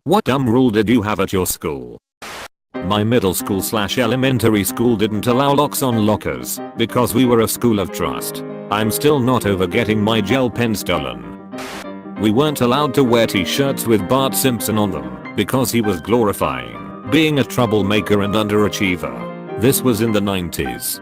What dumb rule did you have at your school? My middle school / elementary school didn't allow locks on lockers because we were a school of trust. I'm still not over getting my gel pen stolen. We weren't allowed to wear t-shirts with Bart Simpson on them because he was glorifying being a troublemaker and underachiever. This was in the 90s.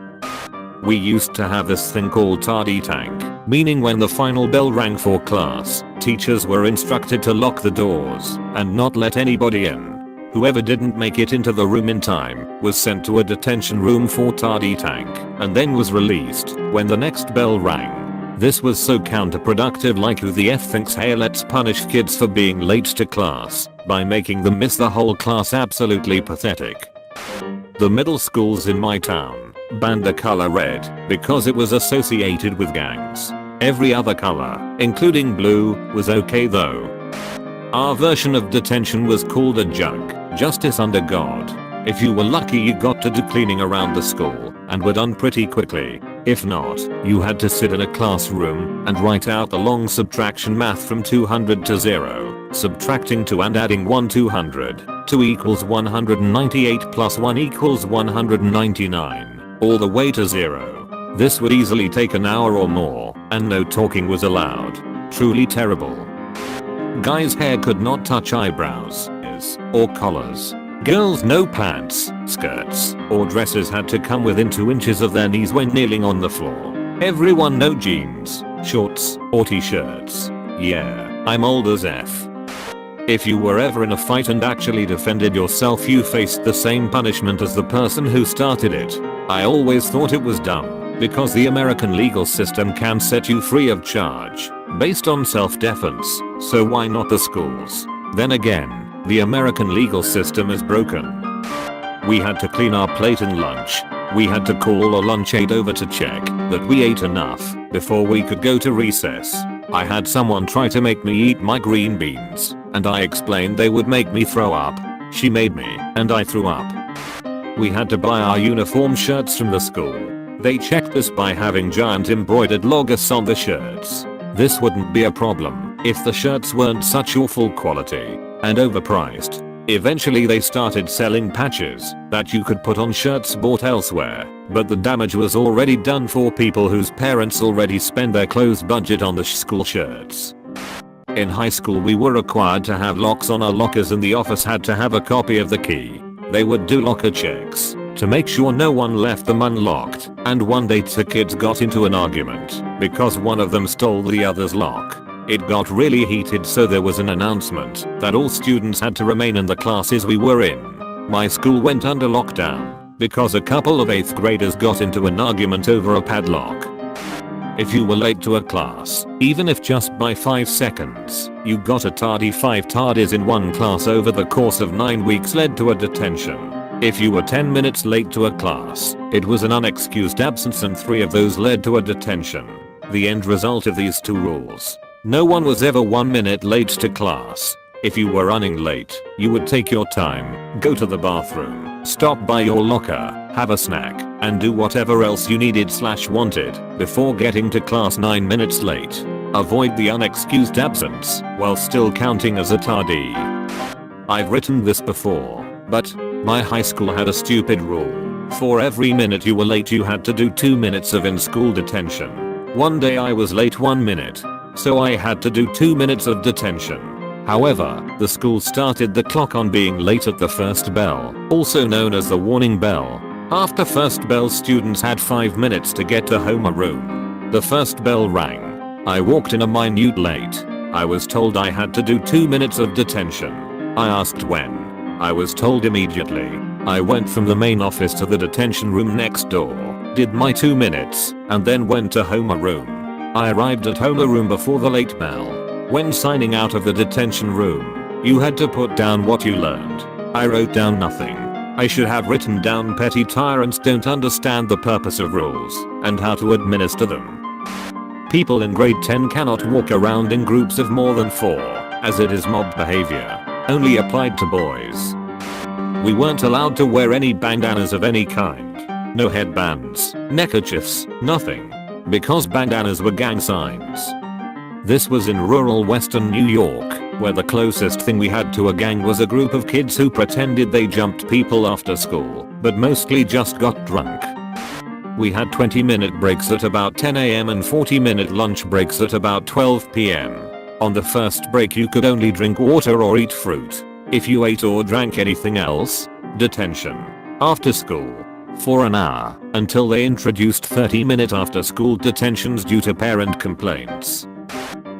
We used to have this thing called tardy tank, meaning when the final bell rang for class, teachers were instructed to lock the doors and not let anybody in. Whoever didn't make it into the room in time was sent to a detention room for tardy tank and then was released when the next bell rang. This was so counterproductive, like who the F thinks, hey, let's punish kids for being late to class by making them miss the whole class. Absolutely pathetic. The middle schools in my town banned the color red because it was associated with gangs. Every other color, including blue, was okay though. Our version of detention was called a jug, justice under God. If you were lucky, you got to do cleaning around the school and were done pretty quickly. If not, you had to sit in a classroom and write out the long subtraction math from 200 to 0, subtracting 2 and adding 1 200. 2 equals 198 plus 1 equals 199, all the way to 0. This would easily take an hour or more, and no talking was allowed. Truly terrible. Guys' hair could not touch eyebrows or collars. Girls, no pants, skirts, or dresses had to come within 2 inches of their knees when kneeling on the floor. Everyone, no jeans, shorts, or t-shirts. Yeah, I'm old as F. If you were ever in a fight and actually defended yourself, you faced the same punishment as the person who started it. I always thought it was dumb, because the American legal system can set you free of charge based on self-defense, so why not the schools? Then again, the American legal system is broken. We had to clean our plate and lunch. We had to call a lunch aide over to check that we ate enough before we could go to recess. I had someone try to make me eat my green beans, and I explained they would make me throw up. She made me, and I threw up. We had to buy our uniform shirts from the school. They checked this by having giant embroidered logos on the shirts. This wouldn't be a problem if the shirts weren't such awful quality and overpriced. Eventually they started selling patches that you could put on shirts bought elsewhere, but the damage was already done for people whose parents already spent their clothes budget on the school shirts. In high school we were required to have locks on our lockers, and the office had to have a copy of the key. They would do locker checks to make sure no one left them unlocked, and one day 2 kids got into an argument because one of them stole the other's lock. It got really heated, so there was an announcement that all students had to remain in the classes we were in. My school went under lockdown because a couple of 8th graders got into an argument over a padlock. If you were late to a class, even if just by 5 seconds, you got a tardy. 5 tardies in one class over the course of 9 weeks led to a detention. If you were 10 minutes late to a class, it was an unexcused absence, and 3 of those led to a detention. The end result of these 2 rules: no one was ever 1 minute late to class. If you were running late, you would take your time, go to the bathroom, stop by your locker, have a snack, and do whatever else you needed/wanted before getting to class 9 minutes late. Avoid the unexcused absence while still counting as a tardy. I've written this before, but my high school had a stupid rule. For every minute you were late, you had to do 2 minutes of in-school detention. One day I was late 1 minute, so I had to do 2 minutes of detention. However, the school started the clock on being late at the first bell, also known as the warning bell. After first bell, students had 5 minutes to get to homeroom. The first bell rang. I walked in a minute late. I was told I had to do 2 minutes of detention. I asked when. I was told immediately. I went from the main office to the detention room next door, did my 2 minutes, and then went to homeroom. I arrived at homeroom before the late bell. When signing out of the detention room, you had to put down what you learned. I wrote down nothing. I should have written down petty tyrants don't understand the purpose of rules and how to administer them. People in grade 10 cannot walk around in groups of more than 4, as it is mob behavior. Only applied to boys. We weren't allowed to wear any bandanas of any kind. No headbands, neckerchiefs, nothing. Because bandanas were gang signs. This was in rural western New York, where the closest thing we had to a gang was a group of kids who pretended they jumped people after school, but mostly just got drunk. We had 20-minute breaks at about 10 AM and 40-minute lunch breaks at about 12 PM. On the first break you could only drink water or eat fruit. If you ate or drank anything else, detention. After school. For an hour, until they introduced 30-minute after school detentions due to parent complaints.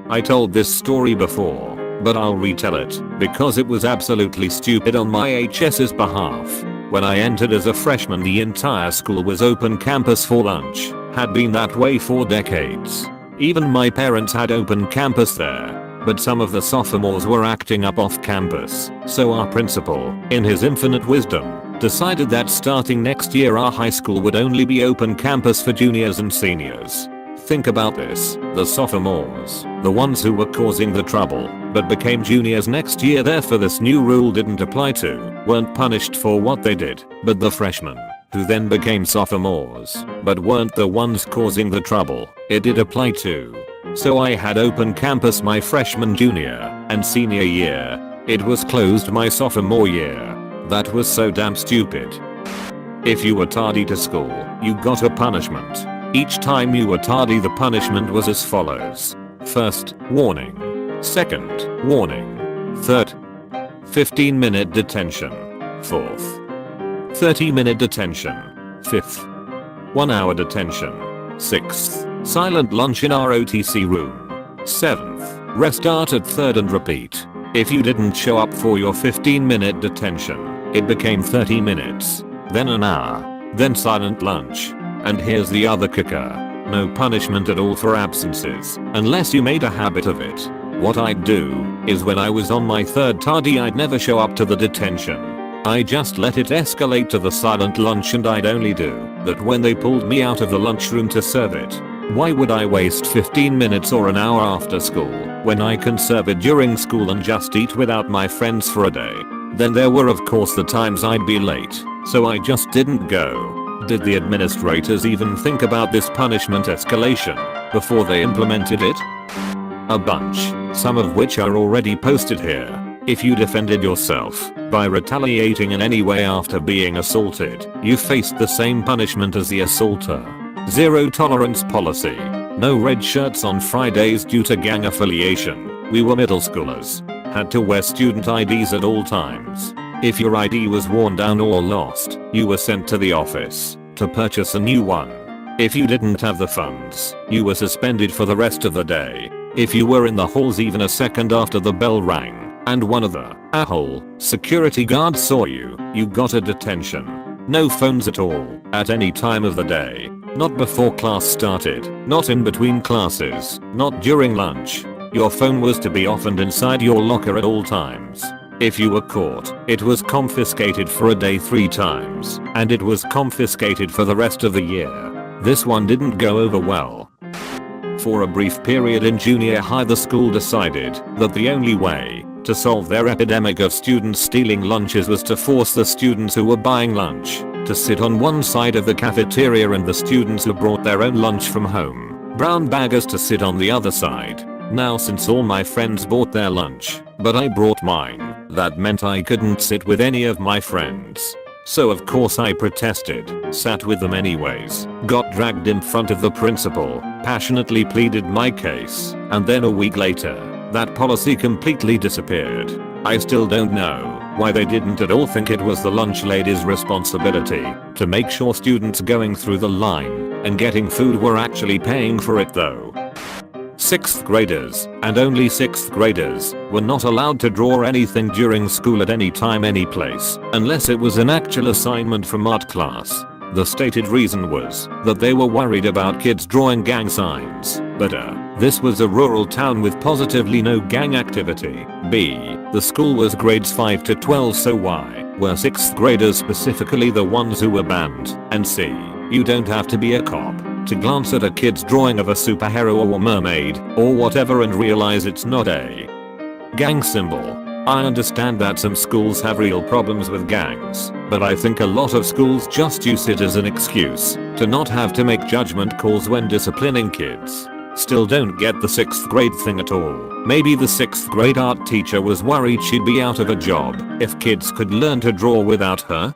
I told this story before, but I'll retell it, because it was absolutely stupid on my HS's behalf. When I entered as a freshman, the entire school was open campus for lunch, had been that way for decades. Even my parents had open campus there. But some of the sophomores were acting up off campus, so our principal, in his infinite wisdom, decided that starting next year our high school would only be open campus for juniors and seniors. Think about this, the sophomores, the ones who were causing the trouble, but became juniors next year, therefore this new rule didn't apply to, weren't punished for what they did, but the freshmen, who then became sophomores, but weren't the ones causing the trouble, it did apply to. So I had open campus my freshman, junior, and senior year. It was closed my sophomore year. That was so damn stupid. If you were tardy to school, you got a punishment. Each time you were tardy, the punishment was as follows. First, warning. Second, warning. Third, 15-minute detention. Fourth, 30-minute detention. Fifth, 1-hour detention. Sixth, silent lunch in our OTC room. 7th, restart at 3rd and repeat. If you didn't show up for your 15-minute detention, it became 30 minutes, then an hour, then silent lunch. And here's the other kicker. No punishment at all for absences, unless you made a habit of it. What I'd do, is when I was on my 3rd tardy I'd never show up to the detention. I just let it escalate to the silent lunch, and I'd only do that when they pulled me out of the lunchroom to serve it. Why would I waste 15 minutes or an hour after school when I can serve it during school and just eat without my friends for a day? Then there were of course the times I'd be late, so I just didn't go. Did the administrators even think about this punishment escalation before they implemented it? A bunch, some of which are already posted here. If you defended yourself by retaliating in any way after being assaulted, you faced the same punishment as the assaulter. Zero tolerance policy. No red shirts on Fridays due to gang affiliation. We were middle schoolers. Had to wear student IDs at all times. If your ID was worn down or lost, you were sent to the office to purchase a new one. If you didn't have the funds, you were suspended for the rest of the day. If you were in the halls even a second after the bell rang, and one of the security guards saw you, you got a detention. No phones at all, at any time of the day. Not before class started, not in between classes, not during lunch. Your phone was to be off and inside your locker at all times. If you were caught, it was confiscated for a day 3 times, and it was confiscated for the rest of the year. This one didn't go over well. For a brief period in junior high, the school decided that the only way to solve their epidemic of students stealing lunches was to force the students who were buying lunch to sit on one side of the cafeteria and the students who brought their own lunch from home, brown baggers, to sit on the other side. Now since all my friends bought their lunch, but I brought mine, that meant I couldn't sit with any of my friends. So of course I protested, sat with them anyways, got dragged in front of the principal, passionately pleaded my case, and then a week later, that policy completely disappeared. I still don't know why they didn't at all think it was the lunch lady's responsibility to make sure students going through the line and getting food were actually paying for it though. 6th graders, and only 6th graders, were not allowed to draw anything during school at any time, any place, unless it was an actual assignment from art class. The stated reason was that they were worried about kids drawing gang signs, but this was a rural town with positively no gang activity. B. The school was grades 5 to 12, so why were 6th graders specifically the ones who were banned? And C. You don't have to be a cop to glance at a kid's drawing of a superhero or mermaid or whatever and realize it's not a gang symbol. I understand that some schools have real problems with gangs, but I think a lot of schools just use it as an excuse to not have to make judgment calls when disciplining kids. Still don't get the 6th grade thing at all. Maybe the 6th grade art teacher was worried she'd be out of a job if kids could learn to draw without her?